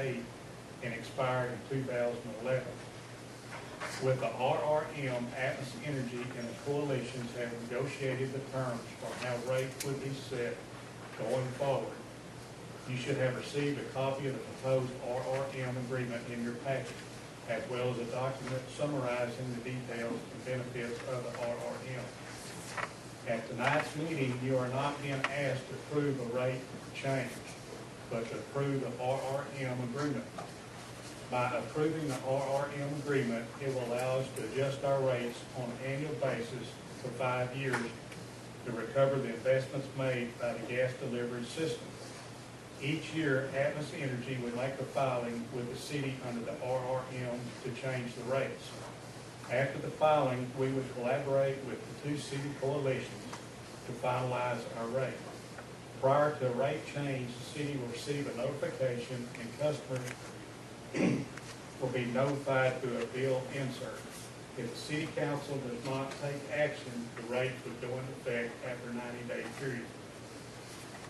2008 and expired in 2011. With the RRM, Atmos Energy and the coalitions have negotiated the terms for how rates would be set going forward. You should have received a copy of the proposed RRM agreement in your packet, as well as a document summarizing the details and benefits of the RRM. At tonight's meeting, you are not being asked to approve a rate change, but to approve the RRM agreement. By approving the RRM agreement, it will allow us to adjust our rates on an annual basis for 5 years to recover the investments made by the gas delivery system. Each year, Atmos Energy would make a filing with the city under the RRM to change the rates. After the filing, we would collaborate with the two city coalitions to finalize our rate. Prior to a rate change, the city will receive a notification and customers will be notified through a bill insert. If the city council does not take action, the rate would go into effect after a 90-day period.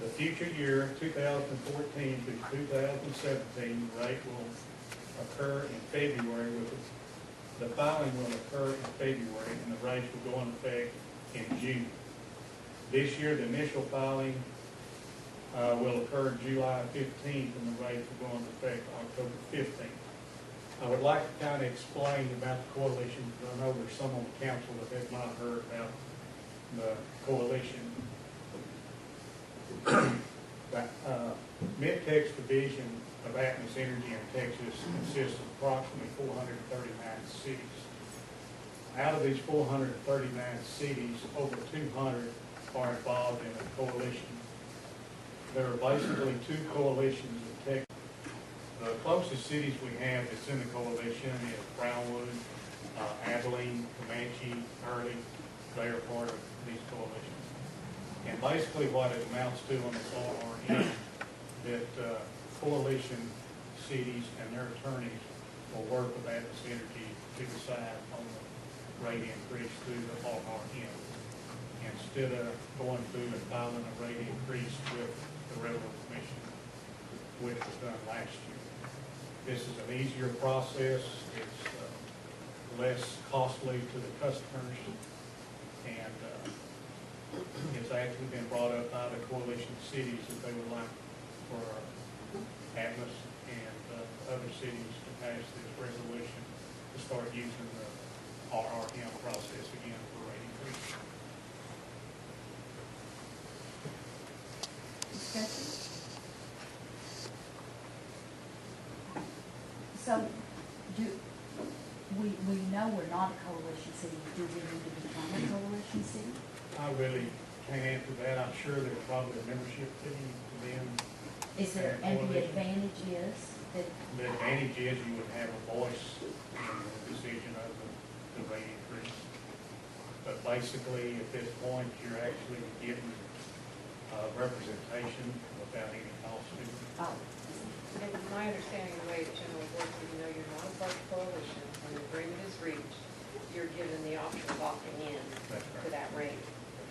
The future year, 2014 through 2017, the rate will occur in February. The filing will occur in February, and the rates will go into effect in June. This year, the initial filing will occur July 15th, and the rates will go into effect October 15th. I would like to kind of explain about the coalition, because I know there's some on the council that have not heard about the coalition. The Mid-Tex division of Atmos Energy in Texas consists of approximately 439 cities. Out of these 439 cities, over 200 are involved in a coalition. There are basically two coalitions in Texas. The closest cities we have that's in the coalition is Brownwood, Abilene, Comanche, Hurley. They are part of these coalitions. And basically what it amounts to on this RRM, that coalition cities and their attorneys will work with Atmos Energy to decide on the rate increase through the RRM, instead of going through and filing a rate increase with the Railroad Commission, which was done last year. This is an easier process. It's less costly to the customers, and it's actually been brought up by the coalition cities that they would like for Atmos and other cities to pass this resolution to start using the RRM process again for rate increase. Discussion? So, we know we're not a coalition city. Do we need to become a coalition city? I really can't answer that. I'm sure there's probably a membership fee to them. Is there, and the advantage is that? The advantage is you would have a voice in the decision of the rate increase. But basically, at this point, you're actually getting representation without any cost to you. Oh. And my understanding of the way it generally works, even though you're not a part of the coalition, when the agreement is reached, you're given the option of opting in to that rate.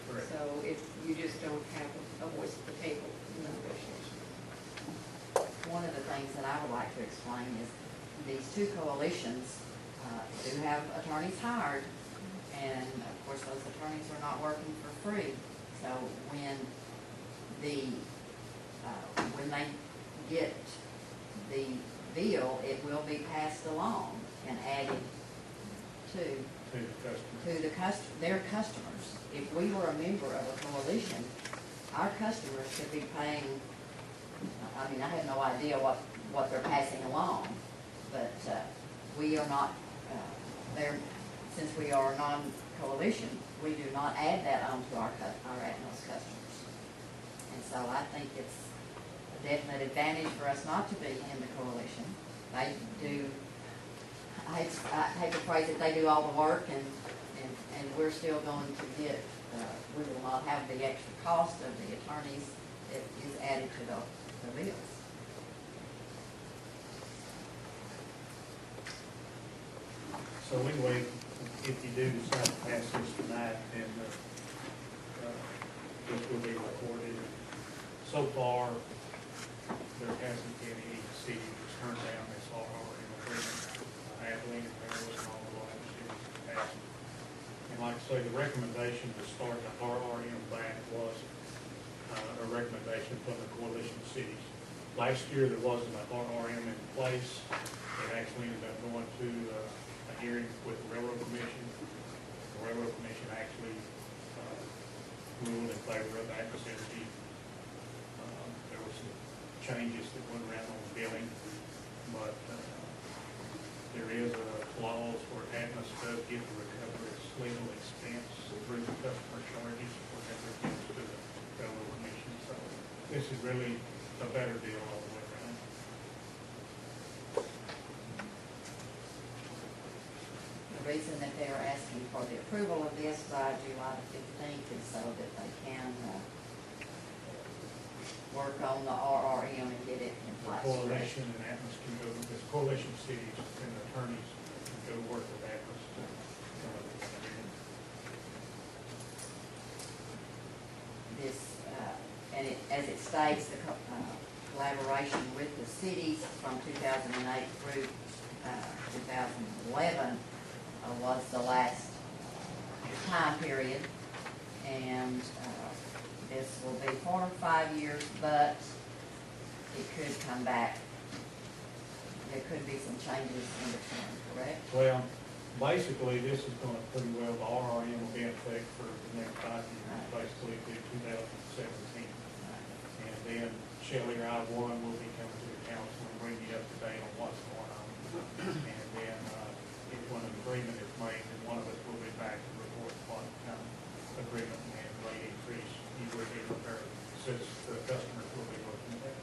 Correct. So if you just don't have a voice at the table in the negotiations. One of the things that I would like to explain is these two coalitions do have attorneys hired, and of course those attorneys are not working for free. So when they get the bill, it will be passed along and added to their customers. If we were a member of a coalition, our customers should be paying, I mean, I have no idea what they're passing along, but we are not, since we are a non-coalition, we do not add that onto our Atmos customers. And so I think it's a definite advantage for us not to be in the coalition. They do, I hate to phrase it, they do all the work, and we're still going to get, we will not have the extra cost of the attorneys that is added to the bills. So anyway, if you do decide to pass this tonight, then this will be recorded. So far, there hasn't been any city that's turn down this RRM agreement. Abilene and Maryland and all the large cities passed. And like I say, the recommendation to start the RRM back was a recommendation from the coalition of cities. Last year, there wasn't a RRM in place. It actually ended up going to a hearing with the Railroad Commission. The Railroad Commission actually ruled in favor of Atmos Energy. There were some changes that went around on the billing, but there is a clause where Atmos does get to recover its legal expense through the customer charges, whatever it gets to the Railroad Commission. So this is really a better deal all the way around. The reason that they are asking for the approval of this by July the 15th is so that they can work on the RRM and get it in The place. coalition and Atmos can go, this coalition of cities and attorneys can go work with Atmos to come up with an agreement. This, and it, as it states, the collaboration with the cities from 2008 through 2011 was the last time period, and this will be 4 or 5 years, but it could come back. There could be some changes in between, correct? Well, basically, this is gonna pretty well, the RRM will be in effect for the next 5 years, basically through 2017. And then Shelley or I, one, will be coming to the council and bring you up to date on what's going on. And then, if when an agreement is made, then one of us will be back to report what kind of agreement and rate increase you will be prepared, since the customers will be looking at.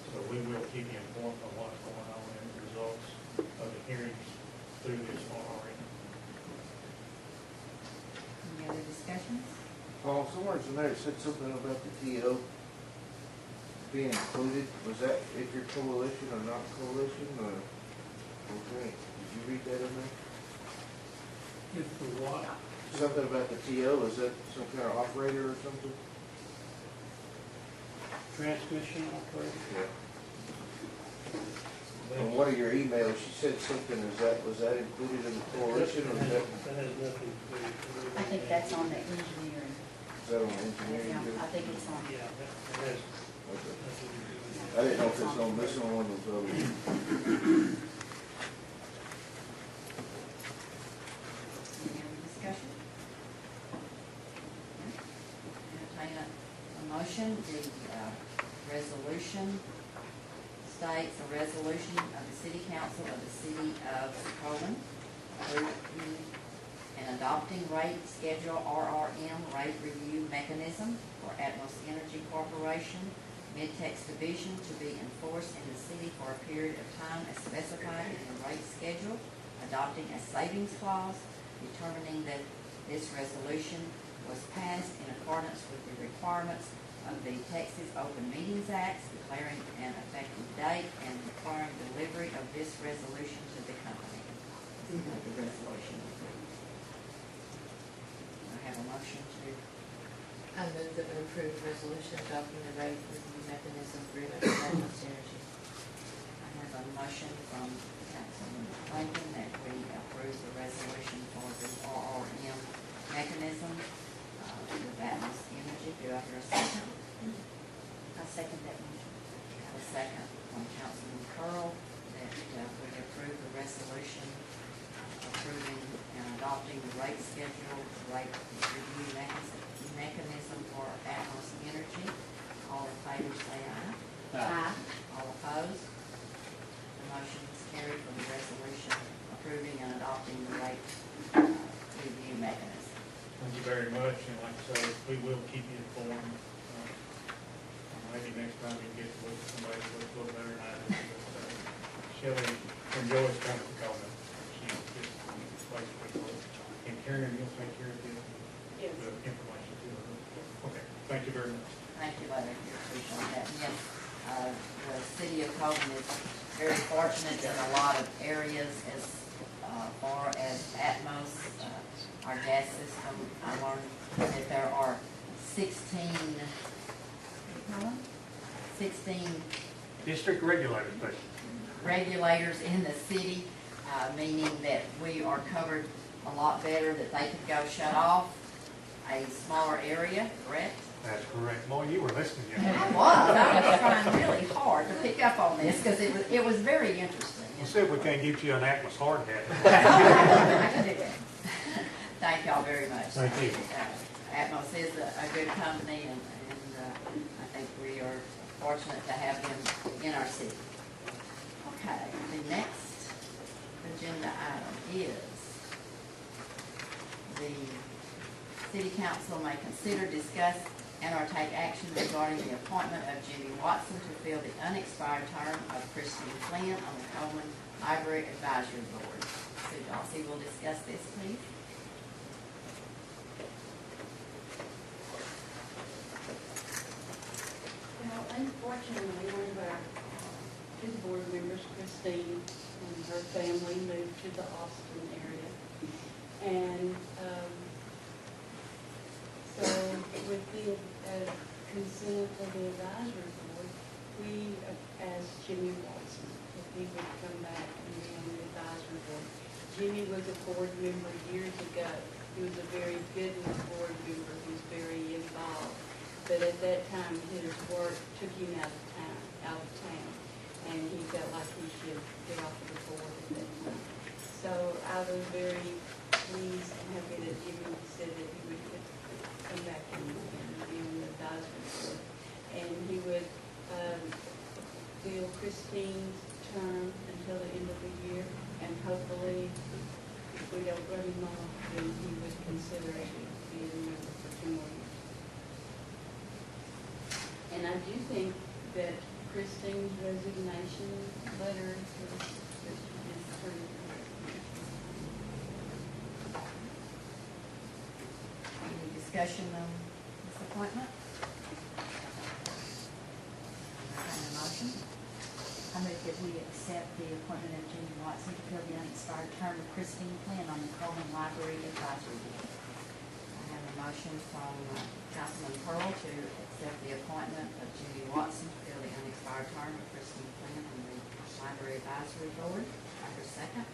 So we will keep you informed on what's going on and the results of the hearings through this RRM. Any other discussions? Paul, somewhere in there it said something about the TO being included. Was that if you're coalition or not coalition, or, okay, did you read that in there? If for what? Something about the TO, is that some kind of operator or something? Transmission operator? Yeah. On one of your emails, she said something, was that included in the coalition, or is that, That has nothing to do with. I think that's on the engineering. is that on engineering Yeah, too? I think it's on. Yeah, that has Okay. nothing to do with. I didn't know if it's on this one or those others. Any other discussion? Entertain a motion. The resolution states a resolution of the City Council of the City of Coleman approving and adopting rate schedule RRM rate review mechanism for Atmos Energy Corporation, Mid-Tex Division, to be enforced in the city for a period of time as specified in the rate schedule, adopting a savings clause, determining that this resolution was passed in accordance with the requirements of the Texas Open Meetings Act, declaring an effective date and requiring delivery of this resolution to the company. This is the resolution. I have a motion to, I move that we approve the resolution adopting the rate review mechanism agreement with Atmos Energy. I have a motion from Councilman Clayton that we approve the resolution for the RRM mechanism with Atmos Energy. Do I hear a second? I second that motion. I have a second from Councilman Curl that we approve the resolution approving and adopting the rate schedule, rate review mechanism for Atmos Energy. All in favor say aye. Aye. All opposed? The motion is carried for the resolution approving and adopting the rate review mechanism. Thank you very much, and like I say, we will keep you informed. Maybe next time you get to look at somebody who looks a little better than I do. But Shelley enjoys coming to Coleman. She just plays pretty well. And Karen, you'll take care of the Yes. information to her. Okay, thank you very much. Thank you, Larry, we appreciate that. And yes, the city of Coleman is very fortunate in a lot of areas as far as Atmos, our gas system. I learned that there are 16 District regulator station. regulators in the city, meaning that we are covered a lot better, that they could go shut off a smaller area, correct? That's correct. Boy, you were listening. I was trying really hard to pick up on this, because it was very interesting. We'll see if we can't get you an Atmos hard hat. I can do that. Thank y'all very much. Thank you. Atmos is a good company, and I think we are fortunate to have them in our city. Okay, the next agenda item is the city council may consider, discuss, and or take action regarding the appointment of Jimmy Watson to fill the unexpired term of Christine Flynn on the Coleman Library Advisory Board. Sue Dawsey will discuss this, please. Well, unfortunately, one of our two board members, Christine, and her family moved to the Austin area. And so with the consent of the advisory board, we asked Jimmy Watson if he would come back and be on the advisory board. Jimmy was a board member years ago. He was a very good board member. He was very involved. But at that time, his work took him out of town, and he felt like he should get off of the board at that time. So I was very pleased and happy that Jimmy said that he would come back and be on the advisory board. And he would fill Christine's term until the end of the year, and hopefully, if we don't run him off, then he would consider being a member for 2 more years. And I do think that Christine's resignation letter is pretty. Any discussion on this appointment? Any motion? I move that we accept the appointment of Jimmy Watson to fill the unexpired term of Christine Flynn on the Coleman Library Advisory Board. I have a motion from Councilman Pearl to accept the appointment of Jimmy Watson to fill the unexpired term of Christine Flynn on the Library Advisory Board. I have a second.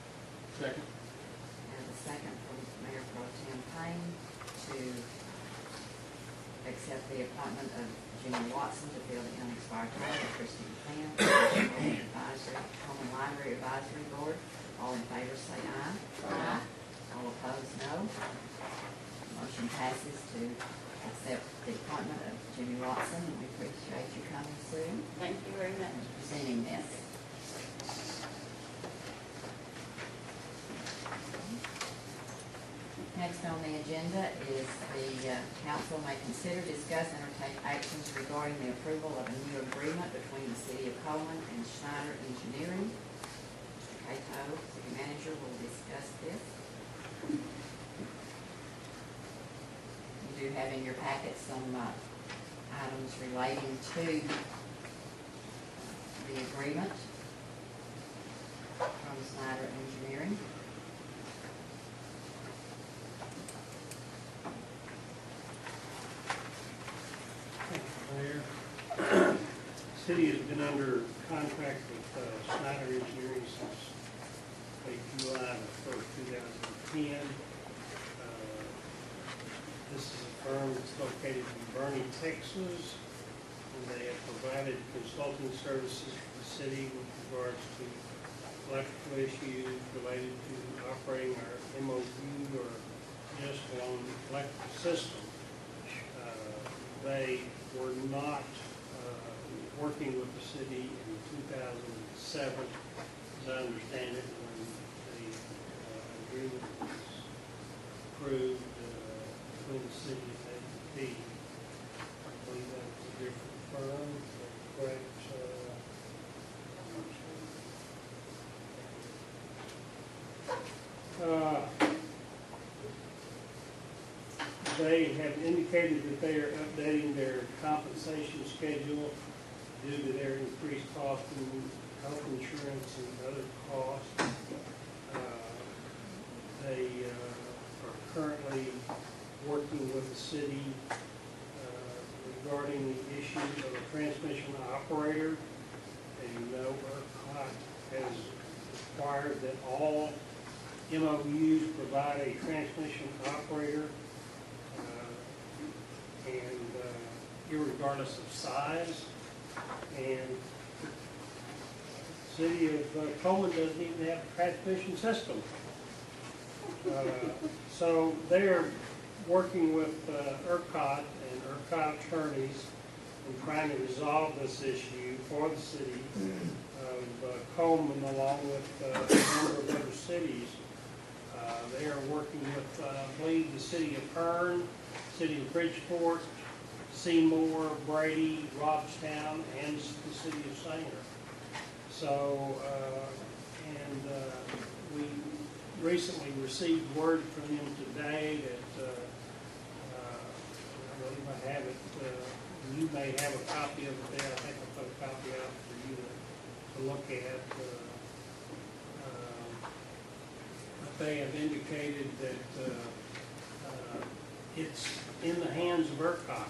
Second. I have a second from Mayor Pro Tem Payne to accept the appointment of Jimmy Watson to fill the unexpired term of Christine Flynn on the Coleman Library Advisory Board. All in favor say aye. Aye. All opposed, no. Motion passes to accept the appointment of Jimmy Watson, and we appreciate you coming soon Thank you very much. and presenting this. Next on the agenda is the council may consider, discuss, and or take actions regarding the approval of a new agreement between the city of Coleman and Schneider Engineering. Mr. Cato, city manager, will discuss this. You do have in your packet some items relating to the agreement from Schneider Engineering. Mayor, city has been under contract with Schneider Engineering since July the 1st, 2010. This is a firm that's located in Bernie, Texas, and they have provided consulting services for the city with regards to electrical issues related to operating our MOU or just on electrical system. They were not working with the city in 2007, as I understand it, when the agreement was approved between the city and ADP. I believe that was a different firm, correct? They have indicated that they are updating their compensation schedule due to their increased cost in health insurance and other costs. They are currently working with the city regarding the issue of a transmission operator. As you know, ERCOT has required that all MOUs provide a transmission operator, and irregardless of size. And the city of Coleman doesn't even have a transmission system. So they're working with ERCOT and ERCOT attorneys in trying to resolve this issue for the city of Coleman, along with a number of other cities. They are working with, I believe, the city of Hearn, city of Bridgeport, Seymour, Brady, Robstown, and the city of Sanger. So, we recently received word from them today that, I believe I have it, you may have a copy of it there. I think I'll put a copy out for you to look at. But they have indicated that it's in the hands of ERCOT,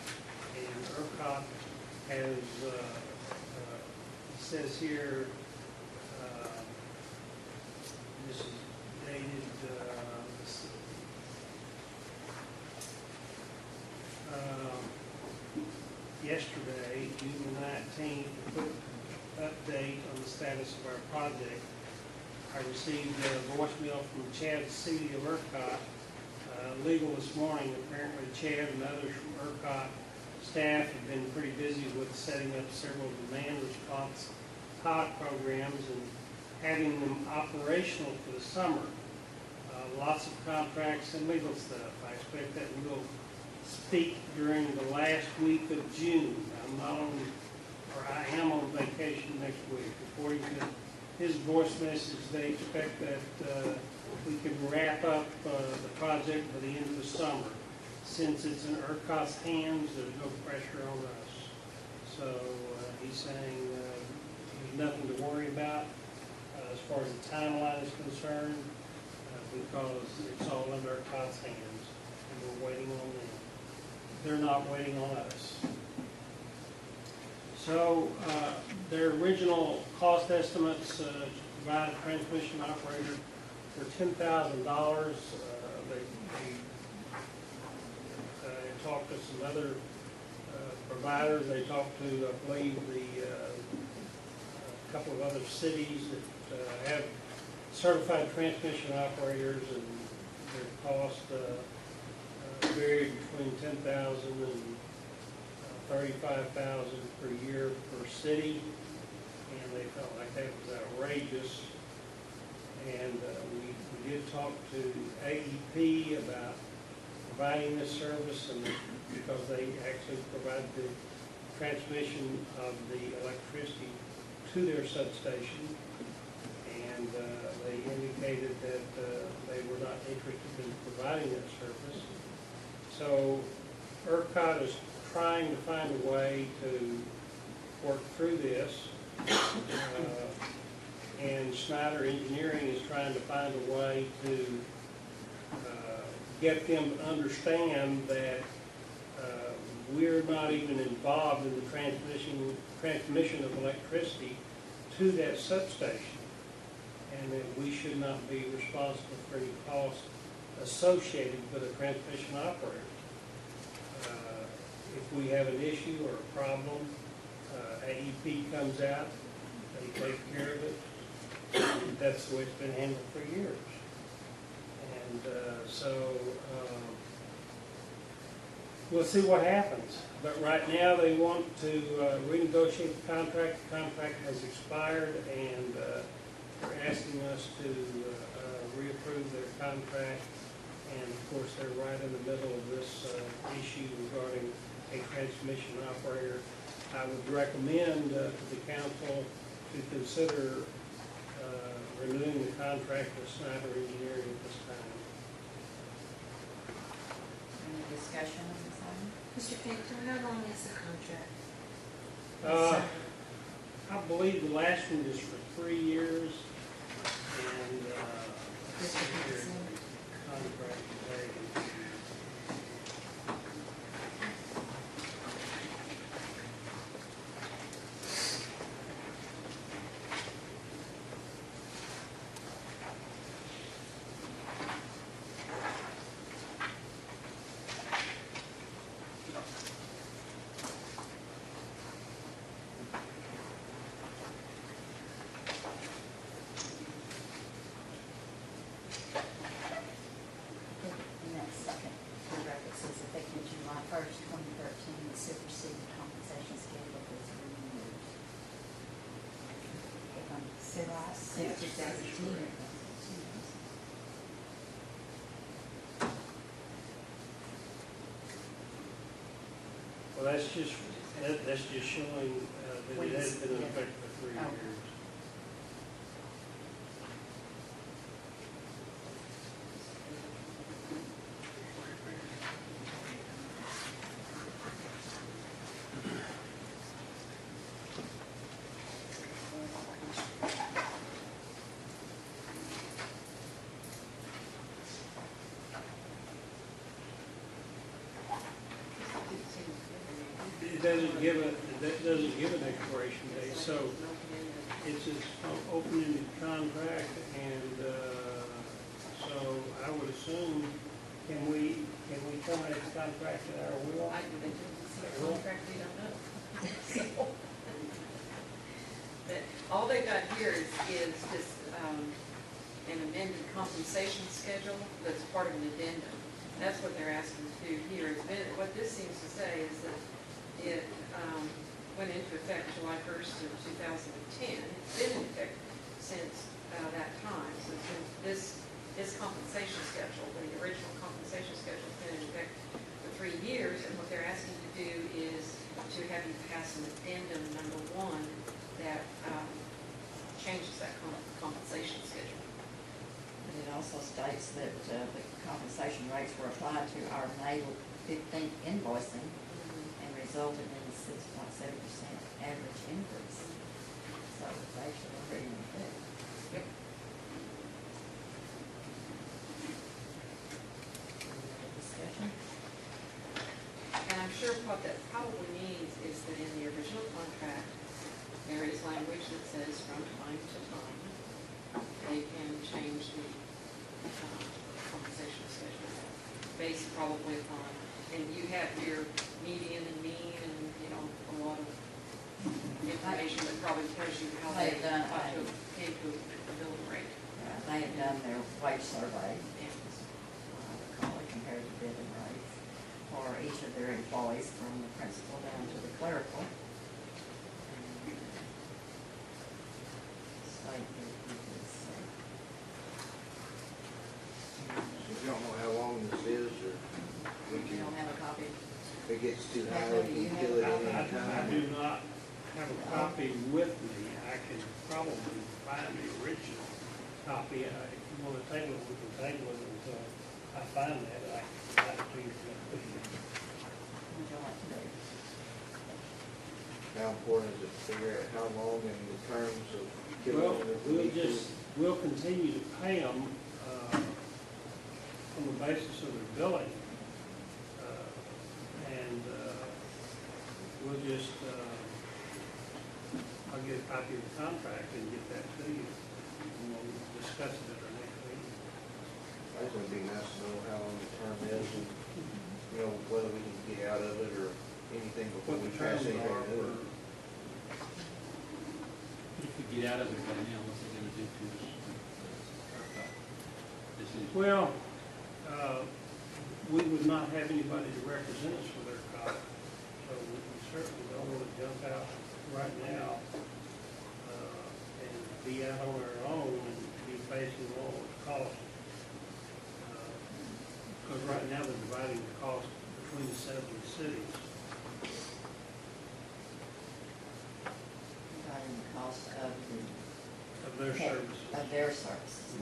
and ERCOT has, it says here, this is dated, let's see, yesterday, June the 19th, to put an update on the status of our project. I received a voicemail from Chad City of ERCOT, legal this morning. Apparently Chad and others from ERCOT staff have been pretty busy with setting up several demand response pilot programs and having them operational for the summer. Lots of contracts and legal stuff. I expect that we'll speak during the last week of June. I am on vacation next week. According to his voice message, they expect that we can wrap up the project by the end of the summer. Since it's in ERCOT's hands, there's no pressure on us. So he's saying there's nothing to worry about as far as the timeline is concerned, because it's all under ERCOT's hands, and we're waiting on them. They're not waiting on us. So their original cost estimates to provide a transmission operator for $10,000. They talked to some other providers. They talked to, I believe, a couple of other cities that have certified transmission operators, and their cost varied between $10,000 and $35,000 per year per city, and they felt like that was outrageous. And we did talk to AEP about providing this service, and because they actually provide the transmission of the electricity to their substation, and they indicated that they were not interested in providing that service. So ERCOT is trying to find a way to work through this, and Schneider Engineering is trying to find a way to get them to understand that we're not even involved in the transmission of electricity to that substation, and that we should not be responsible for any costs associated with a transmission operator. If we have an issue or a problem, AEP comes out, they take care of it. That's the way it's been handled for years. And we'll see what happens. But right now they want to renegotiate the contract. The contract has expired, and they're asking us to reapprove their contract. And of course, they're right in the middle of this issue regarding a transmission operator. I would recommend to the council to consider renewing the contract with Schneider Engineering at this time. Any discussion on this item? Mr. Pinto, how long is the contract? I believe the last one is for 3 years, and Mr. Pinto. contract today. Since 2010. Well, that's just showing that it has been in effect for 3 Oh. years. It doesn't give an expiration date, so it's an open-ended contract, and, so I would assume, can we terminate the contract at our will? I didn't see a contract, we don't know. So, but all they've got here is this, an amended compensation schedule that's part of an addendum. That's what they're asking to do here. What this seems to say is that it, went into effect July 1st of 2010. It's been in effect since, that time. So since this compensation schedule, the original compensation schedule has been in effect for 3 years, and what they're asking to do is to have you pass an addendum number 1 that, changes that compensation schedule. But it also states that the compensation rates were applied to our May 15th invoicing and resulted in a 6.7% average increase. So it's actually already in effect. Yep. Discussion? And I'm sure what that probably means is that in the original contract, there is language that says from time to time, they can change the compensation schedule based probably upon, and you have your median and mean and, you know, a lot of information that probably tells you how they They've done ought to a- came to a billing rate. They had done their wage survey, Yeah. call it comparative billing rates, for each of their employees from the principal down to the clerical. State that it is, So you don't know how long this is, or we you don't can, have a copy? if it gets too high, Do we you can have kill a it copy? any I time. do not have a copy with me. I can probably find the original copy. If you want to table it, we can table it until I find that. I can provide it to you. What would you like to do? How important is it to figure out how long in the terms of Well, killing it? we need to? we'll continue to pay them on the basis of their billing. And we'll just, I'll get a copy of the contract and get that to you. And we'll discuss it at our next meeting. I just would be nice to know how long the term is, and, you know, whether we can get out of it or anything before What we the pass terms anything are new. for, If we get out of it right now, what's it gonna do to us? This is, well, we would not have anybody to represent us for their cost. So we certainly don't want to jump out right now and be out on our own and be facing all the costs. Because right now they're dividing the cost between the 7 cities. Regarding the cost of the. Of their services. Of their services.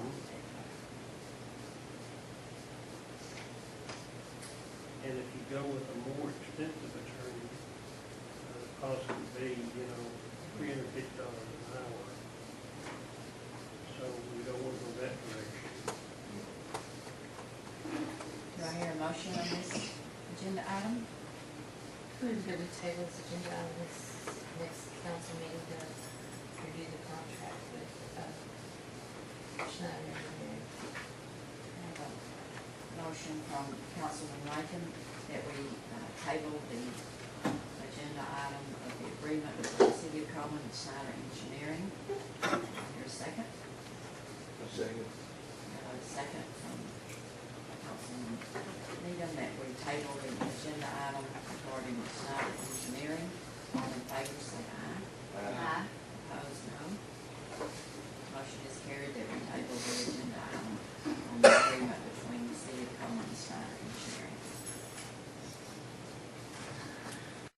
And if you go with a more expensive attorney, the cost would be, you know, $350 an hour. So we don't want to go that direction. Do I hear a motion on this agenda item? Could we table this agenda on this next council meeting to review the contract with, Schneider Engineering? I have a motion from Councilman Rankin that we table the agenda item of the agreement between the City of Coleman and Schneider Engineering.